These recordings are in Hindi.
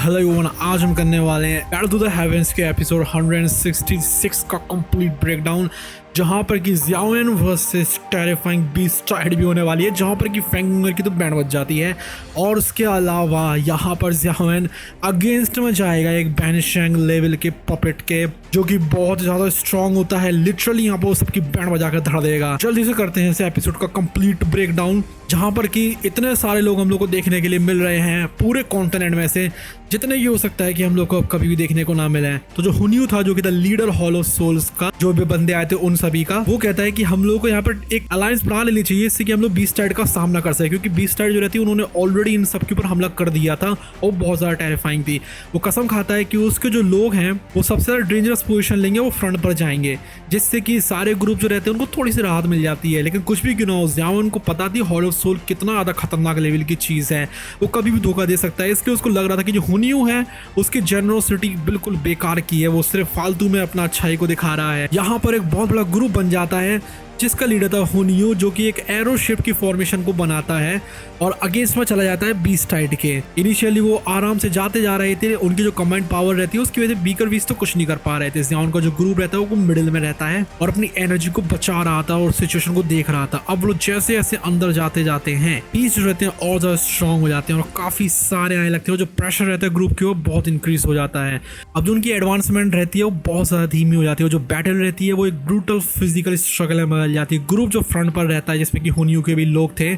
हेलो एवरीवन, आज हम करने वाले हैं बैटल टू द हेवेंस के एपिसोड 166 का कंप्लीट ब्रेकडाउन, जहां पर कि ज़ियाओएन वर्सेस टेरिफाइंग बीस्टाइड भी होने वाली है, जहां पर कि फेंगमर की तो बैंड बज जाती है। और उसके अलावा यहां पर ज़ियाओएन अगेंस्ट में जाएगा एक बैनशैंग लेवल के पपेट के, जो कि बहुत ज़्यादा स्ट्रांग होता है। लिटरली यहाँ पर वो सबकी बैंड बजा कर धड़ देगा। जल्दी से करते हैं इस एपिसोड का कंप्लीट ब्रेकडाउन, जहां पर कि इतने सारे लोग हम लोग को देखने के लिए मिल रहे हैं पूरे कॉन्टिनेंट में से, जितने ये हो सकता है कि हम लोग को कभी भी देखने को ना मिले। तो जो हुनियू था, जो कि द लीडर हॉलो सोल्स का, जो भी बंदे आए थे उन सभी का, वो कहता है कि हम लोग को यहाँ पर एक अलायंस बना लेनी चाहिए, इससे कि हम लोग बीस्टाइड का सामना कर सके, क्योंकि बीस्टाइड जो रहती है उन्होंने ऑलरेडी इन सब के ऊपर हमला कर दिया था और बहुत ज्यादा टेरिफाइंग थी। वो कसम खाता है कि उसके जो लोग हैं वो सबसे ज्यादा डेंजरस पोजीशन लेंगे, वो फ्रंट पर जाएंगे, जिससे कि सारे ग्रुप जो रहते हैं उनको थोड़ी सी राहत मिल जाती है। लेकिन कुछ भी क्यों ना हो, ज़ियाओएन को पता थी हॉलो सोल कितना ज्यादा खतरनाक लेवल की चीज है, वो कभी भी धोखा दे सकता है। इसलिए उसको लग रहा था कि जो हुनियू है उसकी जनरसिटी बिल्कुल बेकार की है, वो सिर्फ फालतू में अपना अच्छाई को दिखा रहा है। यहाँ पर एक बहुत बड़ा ग्रुप बन जाता है जिसका लीडर था हुनियू, जो कि एक एरो शिप की फॉर्मेशन को बनाता है और अगेंस्ट में चला जाता है बीस्टाइड के। इनिशियली वो आराम से जाते जा रहे थे, उनकी जो कमांड पावर रहती है उसकी वजह से बीकर वीस तो कुछ नहीं कर पा रहे थे। ज़ियाओएन का जो ग्रुप रहता है वो मिडिल में रहता है और अपनी एनर्जी को बचा रहा था और सिचुएशन को देख रहा था। अब वो जैसे जैसे अंदर जाते जाते हैं, पीस जो रहते हैं और ज्यादा स्ट्रॉन्ग हो जाते हैं और काफी सारे आने लगते हैं। जो प्रेशर रहता है ग्रुप के वो बहुत इंक्रीज हो जाता है। अब जो उनकी एडवांसमेंट रहती है वो बहुत ज्यादा धीमी हो जाती है। जो बैटल रहती है वो एक ब्रूटल फिजिकल स्ट्रगल में बदल जाती है। ग्रुप जो फ्रंट पर रहता है, जिसमें कि हुनियू के भी लोग थे,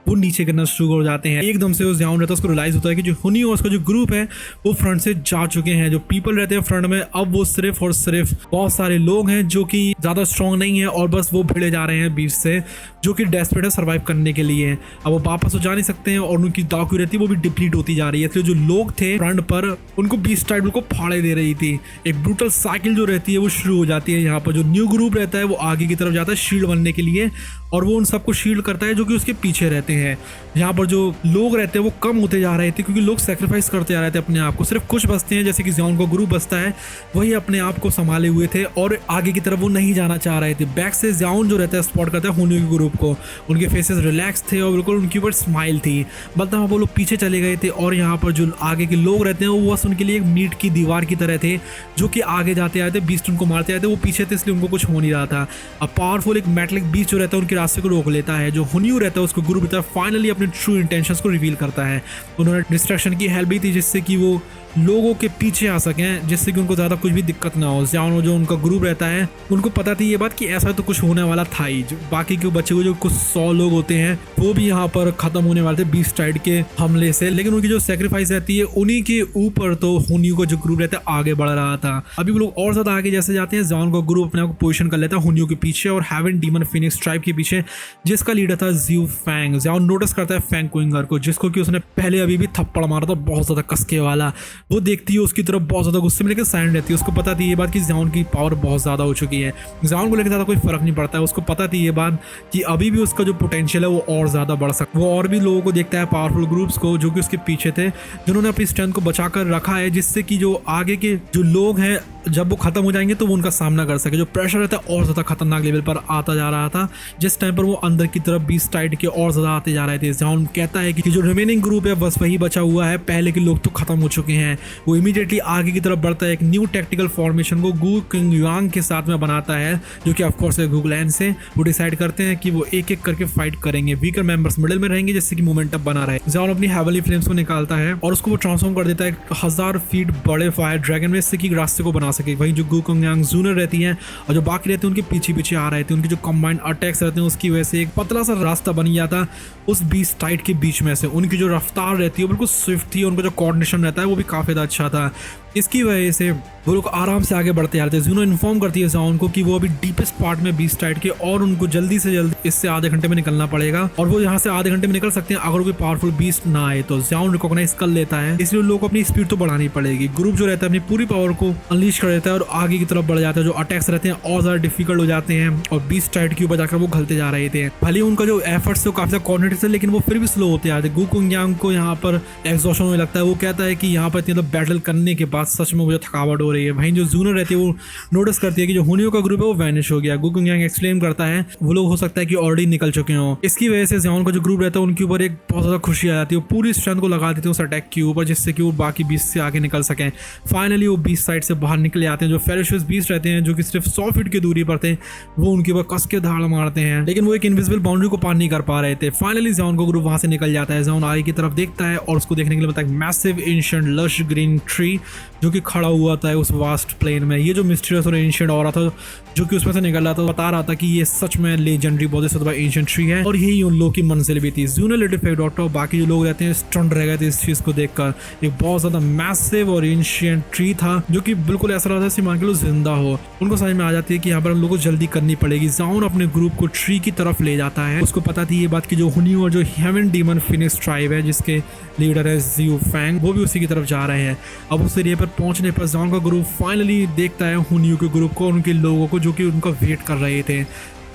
वो नीचे गिरना शुरू हो जाते हैं। एकदम से वो ज़ियाओएन रहता है, उसको रियलाइज होता है कि जो हुनियू और उसका जो ग्रुप है वो फ्रंट से जा चुके हैं। जो पीपल रहते हैं फ्रंट में, अब वो सिर्फ और सिर्फ बहुत सारे लोग हैं जो कि ज़्यादा स्ट्रॉन्ग नहीं है और बस वो भिड़े जा रहे हैं बीच से, जो कि डेस्परेट है सर्वाइव करने के लिए। अब वो वापस हो जा नहीं सकते हैं और उनकी दाकू रहती है वो भी डिप्लीट होती जा रही है। इसलिए जो लोग थे फ्रंट पर उनको बीस्टाइड को फाड़े दे रही थी। एक ब्रूटल साइकिल जो रहती है वो शुरू हो जाती है। यहाँ पर जो न्यू ग्रुप रहता है वो आगे की तरफ जाता है शील्ड बनने के लिए और वो उन सबको शील्ड करता है जो कि उसके पीछे रहते हैं। यहाँ पर जो लोग रहते हैं वो कम होते जा रहे थे क्योंकि लोग सेक्रीफाइस करते जा रहे थे अपने आप को। सिर्फ कुछ बचते हैं, जैसे कि ज़ियाओएन का ग्रुप बचता है, वही अपने आप को संभाले हुए थे और आगे की तरफ वो नहीं जाना चाह रहे थे। बैक से ज़ियाओएन जो रहता है स्पॉट करता है हुनियू के ग्रुप को। उनके फेसेस रिलैक्स थे और बिल्कुल उनके ऊपर स्माइल थी, मतलब वो लोग पीछे चले गए थे। और यहाँ पर जो आगे के लोग रहते हैं वो बस उनके लिए एक मीट की दीवार की तरह थे, जो कि आगे जाते आए थे, बीस्ट उनको मारते आए थे, वो पीछे थे, इसलिए उनको कुछ हो नहीं रहा था। अब पावरफुल एक मेटलिक बीस्ट जो रहता है उनके रास्ते को रोक लेता है। जो हुनियू रहता है उसको ग्रुप रहता है फाइनली अपने ट्रू इंटेंशंस को रिवील करता है। उन्होंने डिस्ट्रैक्शन की हेल्प भी थी जिससे कि वो लोगों के पीछे आ सकें, जिससे कि उनको ज़्यादा कुछ भी दिक्कत ना हो। ज़ियाओएन जो उनका ग्रुप रहता है उनको पता थी ये बात कि ऐसा तो कुछ होने वाला था ही। जो बाकी के बचे हुए जो कुछ 100 लोग होते हैं वो भी यहाँ पर खत्म होने वाले थे बीस्टाइड के हमले से, लेकिन उनकी जो सेक्रीफाइस रहती है उन्हीं के ऊपर तो हुनियू का जो ग्रुप रहता है आगे बढ़ रहा था। अभी वो लोग और ज़्यादा आगे जैसे जाते हैं, ज़ियाओएन का ग्रुप अपने आप को पोजिशन कर लेता है हुनियू के पीछे और हेवन डीमन फिनिक्स ट्राइब के पीछे, जिसका लीडर था ज़्यू फैंग। ज़ियाओएन नोटिस करता है फैंग क्विंगर को, जिसको कि उसने पहले अभी भी थप्पड़ मारा था बहुत ज़्यादा कसके वाला। वो देखती है उसकी तरफ बहुत ज्यादा गुस्से में, लेकिन साइलेंट रहती है। उसको पता थी ये बात कि ज़ियाओएन की पावर बहुत ज्यादा हो चुकी है। ज़ियाओएन को लेकर ज्यादा कोई फर्क नहीं पड़ता है। उसको पता थी ये बात कि अभी भी उसका जो पोटेंशियल है वो और ज्यादा बढ़ सकता है। वो और भी लोगों को देखता है, पावरफुल ग्रुप्स को जो कि उसके पीछे थे, जिन्होंने अपनी स्ट्रेंथ को बचा कर रखा है, जिससे कि जो आगे के जो लोग हैं जब वो खत्म हो जाएंगे तो वो उनका सामना कर सके। जो प्रेशर रहता है और ज्यादा खतरनाक लेवल पर आता जा रहा था, जिस टाइम पर वो अंदर की तरफ बीस्टाइड के और ज्यादा आते जा रहे थे। ज़ियाओएन कहता है कि जो रिमेनिंग ग्रुप है बस वही बचा हुआ है, पहले के लोग तो खत्म हो चुके हैं। वो इमीडिएटली आगे की तरफ बढ़ता है, एक न्यू टैक्टिकल फॉर्मेशन को गू किंग युआंग के साथ में बनाता है, जो कि ऑफकोर्स है गूगलैंड से। वो डिसाइड करते हैं कि वो एक एक करके फाइट करेंगे, वीकर मेंबर्स मिडिल में रहेंगे जिससे कि मोमेंटम बना रहे। ज़ियाओएन अपनी हेवनली फ्लेम्स को निकालता है और उसको वो ट्रांसफॉर्म कर देता है 1000 फीट बड़े फायर ड्रैगन में, इससे कि रास्ते को बना सके। वहीं जो गू किंग युआंग जूनियर रहती हैं और जो बाकी रहते हैं उनके पीछे पीछे आ रहे थे। उनके जो कंबाइंड अटैक्स रहते हैं उसकी वजह से एक पतला सा रास्ता बन गया था उस बीस्टाइड के बीच में से। उनकी जो रफ्तार रहती है बिल्कुल स्विफ्ट थी, उनका जो कोऑर्डिनेशन रहता है वो भी काफी अच्छा था। इसकी वजह से वो लोग आराम से आगे बढ़ते जाते हैं। ज़्यूनो इन्फॉर्म करती है ज़ियाओएन को कि वो अभी डीपेस्ट पार्ट में बीस्टाइड के और उनको जल्दी से जल्दी इससे आधे घंटे में निकलना पड़ेगा और वो यहाँ से आधे घंटे में निकल सकते हैं अगर कोई पावरफुल बीस्ट ना आए। तो ज़ियाओएन रिकॉग्नाइज कर लेता है, इसलिए लोगों को अपनी स्पीड तो बढ़ानी पड़ेगी। ग्रुप जो रहता है अपनी पूरी पावर को अनलीश कर देता है और आगे की तरफ बढ़ जाता है। जो अटैक्स रहते हैं और ज्यादा डिफिकल्ट हो जाते हैं और बीस्ट टाइड के ऊपर जाकर वो घलते जा रहे थे। भले उनका जो एफर्ट्स थे काफी ज्यादा कोऑर्डिनेटेड थे, लेकिन वो फिर भी स्लो होते जाते। गुकुंग यांग को यहाँ पर एग्जॉशन होने लगता है। वो कहता है कि यहाँ पर इतनी बैटल करने के बाद सच में मुझे थकावट हो रही है। वहीं जो जूनर रहती है वो नोटिस करती है कि जो हुनियो का ग्रुप है वो वैनिश हो गया। गुकुंग यांग एक्सप्लेन करता है वो लोग हो सकता है कि ऑलरेडी निकल चुके हों। इसकी वजह से ज़ियाओन का जो ग्रुप रहता है उनके ऊपर एक बहुत ज्यादा खुशी आ जाती है। वो पूरी स्ट्रेंथ को लगा देते हैं उस अटैक के ऊपर, जिससे कि वो बाकी बीस्ट से आगे निकल सकें। फाइनली वो बीस्ट साइड से बाहर निकले आते हैं। जो फेरिशियस बीस्ट रहते हैं जो कि सिर्फ 100 फीट की दूरी पर थे, वो उनके ऊपर कस के धाड़ मारते हैं, लेकिन वो एक इनविजिबल बाउंड्री को पार नहीं कर पा रहे थे। फाइनली ज़ियाओन का ग्रुप वहां से निकल जाता है। ज़ियाओन आगे की तरफ देखता है और उसको देखने के लिए बताया massive ancient lush green tree जो कि खड़ा हुआ था उस वास्ट प्लेन में। ये जो मिस्टीरियस और एंशिएंट ऑरा था जो कि उसमें से निकल रहा था, बता रहा था कि ये सच में लेजेंडरी बोधिसत्व एंशिएंट ट्री है और यही उन लोगों की मंजिल भी थी। जूनियर लिटिल फेक डॉक्टर और बाकी जो लोग रहते हैं स्टंट रह गए थे इस चीज को देखकर। एक बहुत ज्यादा मैसिव और एंशिएंट ट्री था जो कि बिल्कुल ऐसा लग रहा था मान के लोग जिंदा हो। उनको समझ में आ जाती है कि यहाँ पर हम लोग को जल्दी करनी पड़ेगी। ज़ियाओन अपने ग्रुप को ट्री की तरफ ले जाता है। उसको पता थी ये बात कि जो हुनियो और जो हेवन डीमन फिनिक्स ट्राइब है जिसके लीडर है जियो फैंग, वो भी उसी की तरफ जा रहे हैं। अब उस एरिया पर पहुंचने पर ज़ियाओन का ग्रुप फाइनली देखता है हुनियो के ग्रुप को और उनके लोगों को जो कि उनका वेट कर रहे थे।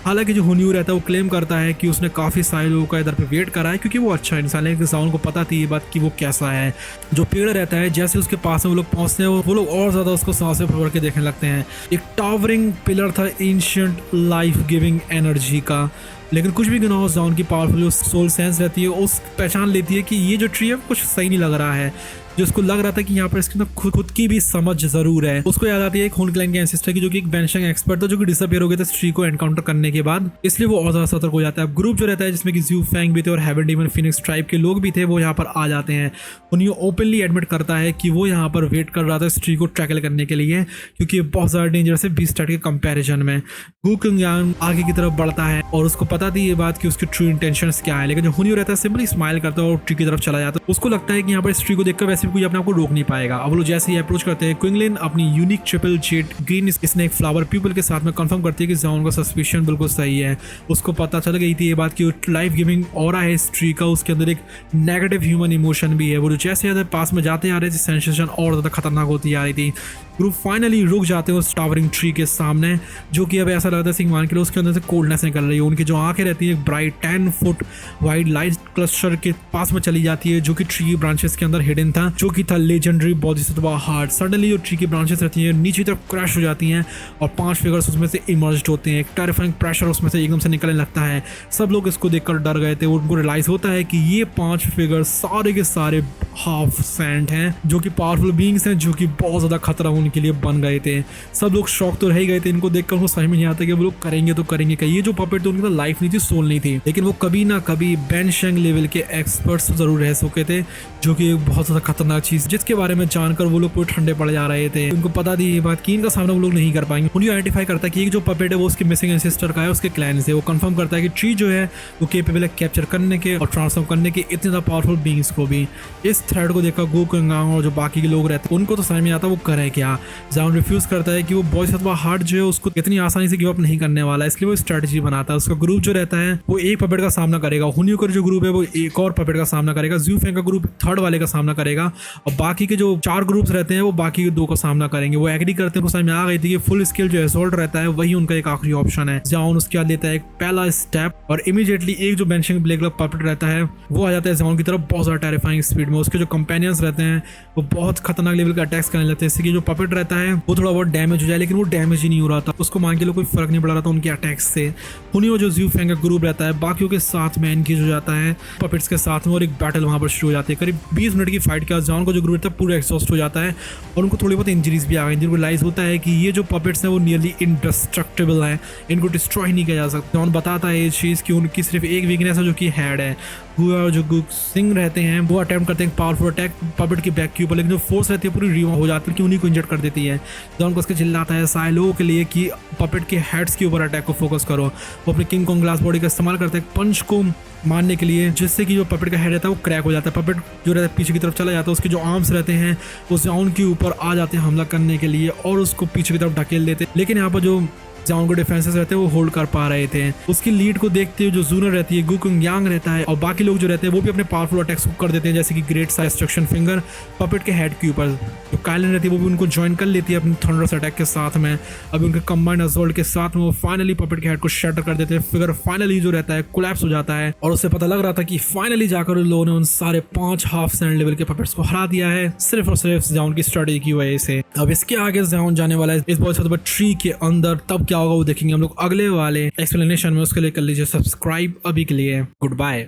हालांकि जो हुनियो रहता है वो क्लेम करता है कि उसने काफ़ी सारे लोगों का इधर पे वेट करा है क्योंकि वो अच्छा इंसान है। ज़ियाओन को पता थी ये बात कि वो कैसा है। जो पेड़ रहता है जैसे उसके पास में वो लोग पहुंचते हैं वो लोग और ज़्यादा उसको सांसें भर के देखने लगते हैं। एक टावरिंग पिलर था एंशिएंट लाइफ गिविंग एनर्जी का, लेकिन कुछ भी गिना हो ज़ियाओन की पावरफुल जो सोल सेंस रहती है उस पहचान लेती है कि ये जो ट्री है कुछ सही नहीं लग रहा है। जो उसको लग रहा था कि यहाँ पर इसके अंदर खुद की भी समझ जरूर है। उसको याद आती है एक खून क्लैन के एंसेस्टर की जो कि एक बेंशिंग एक्सपर्ट था जो कि डिसअपियर हो गया था इस ट्री को एनकाउंटर करने के बाद, इसलिए वो और ज्यादा सतर्क हो जाता है। ग्रुप जो रहता है जिसमें कि जियो फैंग भी थे और हेवन डीमन फिनिक्स ट्राइब के लोग भी थे वो यहाँ पर आ जाते हैं। हुनियो ओपनली एडमिट करता है कि वो यहाँ पर वेट कर रहा था इस ट्री को टैकल करने के लिए क्योंकि ये बहुत ज्यादा डेंजरस है बीस्ट के कंपेरिजन में। गुकुंग यांग आगे की तरफ बढ़ता है और उसको पता थी ये बात कि उसकी ट्रू इंटेंशंस क्या है, लेकिन जो हुनियो रहता है सिंपली स्माइल करता है और ट्री की तरफ चला जाता है। उसको लगता है कि यहाँ पर इस ट्री को देखकर वैसे भी कोई अपने आप को रोक नहीं पाएगा। अब लोग जैसे ही अप्रोच करते हैं क्विंगलिन अपनी unique triple Z green snake flower people के साथ में कंफर्म करती है कि ज़ियाओन का सस्पिशन बिल्कुल सही है। उसको पता चल गई थी ये बात कि लाइफ गिविंग ऑरा है इस ट्री का, उसके अंदर एक नेगेटिव ह्यूमन इमोशन भी है। वो जो जैसे ज्यादा पास में जाते आ रहे थे सेंसेशन और ज्यादा खतरनाक होती आ रही थी। ग्रुप फाइनली रुक जाते हैं उस टावरिंग ट्री के सामने जो कि अब ऐसा लगता है सिंह मान के लिए उसके अंदर से कोल्डनेस निकल रही है। उनकी जो आंखें रहती है bright 10 foot wide light cluster के पास में चली जाती है जो कि ट्री ब्रांचेस के अंदर हिडन था, जो कि था लेजेंडरी बोधिसत्व हार्ट। सडनली जो ट्री की ब्रांचेस रहती है नीचे तरफ क्रैश हो जाती हैं और 5 फिगर्स उसमें से इमर्ज होते हैं। एक टेरिफाइंग प्रेशर उसमें से एकदम से निकलने लगता है। सब लोग इसको देखकर डर गए थे। उनको रियलाइज होता है कि ये 5 फिगर सारे के सारे हाफ सैंड हैं जो कि पावरफुल बीइंग्स हैं जो कि बहुत ज्यादा खतरा उनके लिए बन गए थे। सब लोग शॉक तो रह ही गए थे। इनको देखकर उनको समझ में नहीं आता कि वो लोग करेंगे तो करेंगे क्या। ये जो पपेट थे उनकी तो लाइफ नहीं थी, सोल नहीं थी, लेकिन वो कभी ना कभी बेनशेंग लेवल के एक्सपर्ट्स जरूर रह चुके थे जो कि एक बहुत ज्यादा खतरनाक चीज जिसके बारे में जानकर वो लोग पूरे ठंडे पड़ जा रहे थे। उनको पता थी ये बात कि इनका सामना वो लोग नहीं कर पाएंगे। उन्हें आइडेंटिफाई करता है कि एक जो पपेट है वो उसके मिसिंग एंसेस्टर का है, उसके क्लैन से। वो कंफर्म करता है कि ट्री जो है वो केपेबल है कैप्चर करने के और ट्रांसफॉर्म करने के इतने ज्यादा पावरफुल बीइंग्स को भी। इस थ्रेड को देखकर गुकुंग यांग और जो बाकी के लोग रहते हैं उनको तो समझ में आता वो करे क्या। ज़ियाओन रिफ्यूज करता है कि वो बोधिसत्व हार्ट जो है उसको इतनी आसानी से गिव अप नहीं करने वाला है, इसलिए वो स्ट्रेटजी बनाता है। उसका ग्रुप जो रहता है वो एक पपेट का सामना करेगा, हुनियो का जो ग्रुप है वो एक और पपेट का सामना करेगा, जियो फैंग का ग्रुप थर्ड वाले का सामना करेगा और बाकी के जो 4 ग्रुप्स रहते हैं वो बाकी के 2 का सामना करेंगे। वो एग्री करते हैं, उनको समझ में आ गई थी कि फुल स्केल जो असॉल्ट रहता है वही उनका एक आखिरी ऑप्शन है। ज़ियाओन उसके बाद लेता है एक पहला स्टेप और इमीडिएटली एक जो बेंशिंग ब्लेड ग्लव पपेट रहता है वो आ जाता है ज़ियाओन की तरफ बहुत ज्यादा टेरिफाइंग स्पीड में। उसके जो कंपेनियंस रहते हैं वो बहुत खतरनाक लेवल का अटैक्स करने लगते हैं। इससे कि जो पपेट रहता है वो थोड़ा बहुत डैमेज हो जाए, लेकिन वो डैमेज ही नहीं हो रहा था। उसको मान के लोग कोई फर्क नहीं पड़ रहा था उनके अटैक्स से। हुनियो जो जियो फैंग का ग्रुप रहता है बाकियों के साथ में एनगेज हो जाता है पपेट्स के साथ में और एक बैटल वहां पर शुरू हो जाती है। करीब 20 मिनट की फाइट के बाद ज़ियाओन का जो ग्रुप रहता है पूरा एग्जॉस्ट हो जाता है और उनको थोड़ी बहुत इंजरीज भी आ गई। जिनको रियलाइज होता है कि ये जो पपेट्स हैं वो नियरली इंडेस्ट्रक्टिबल है, इनको डिस्ट्रॉय नहीं किया जा सकता। ज़ियाओन बताता है ये चीज़ कि उनकी सिर्फ एक वीकनेस है जो कि हेड है। जो गुकुंग रहते हैं वो अटेम्प्ट करते हैं पावरफुल अटैक पपेट के बैक के ऊपर, लेकिन जो फोर्स रहती है पूरी रिमूव हो जाती है कि उन्हीं को इंजर्ड कर देती है। ज़ियाओन को उसके चिल्लाता है सारे लोगों के लिए कि पपेट के हेड्स के ऊपर अटैक को फोकस करो। वो अपने किंग कॉन्ग ग्लास बॉडी का इस्तेमाल करते हैं पंच को मारने के लिए, जिससे कि जो पपेट का हेड रहता है वो क्रैक हो जाता है। पपेट जो रहता है पीछे की तरफ चला जाता है, उसके जो आर्म्स रहते हैं वो ज़ियाओन के ऊपर आ जाते हैं हमला करने के लिए और उसको पीछे की तरफ ढकेल देते हैं। लेकिन यहाँ पर जो जाओन को डिफेंसेस रहते हैं वो होल्ड कर पा रहे थे। उसकी लीड को देखते हुए जो जूनर रहती है, गुकुंग यांग रहता है और बाकी लोग जो रहते हैं वो भी अपने पावरफुल अटैक्स को कर देते हैं, जैसे कि ग्रेट सा डिस्ट्रक्शन फिंगर पपेट के हेड के ऊपर। जो काइलिन रहती है वो भी उनको ज्वाइन कर लेती है अपने थंडरस अटैक के साथ में। अभी उनके कंबाइंड असॉल्ट के साथ में वो फाइनली पपेट के हेड को शटर कर देते हैं। फिगर फाइनली जो रहता है कोलैप्स हो जाता है और उससे पता लग रहा था कि फाइनली जाकर उन लोगों ने उन सारे 5 हाफ सैंड लेवल के पपेट्स को हरा दिया है, सिर्फ और सिर्फ जाउन की स्ट्रेटेजी की वजह से। अब इसके आगे जाउन जाने वाला है इस बहुत ट्री के अंदर, तब क्या होगा वो देखेंगे हम लोग अगले वाले एक्सप्लेनेशन में। उसके लिए कर लीजिए सब्सक्राइब। अभी के लिए गुड बाय।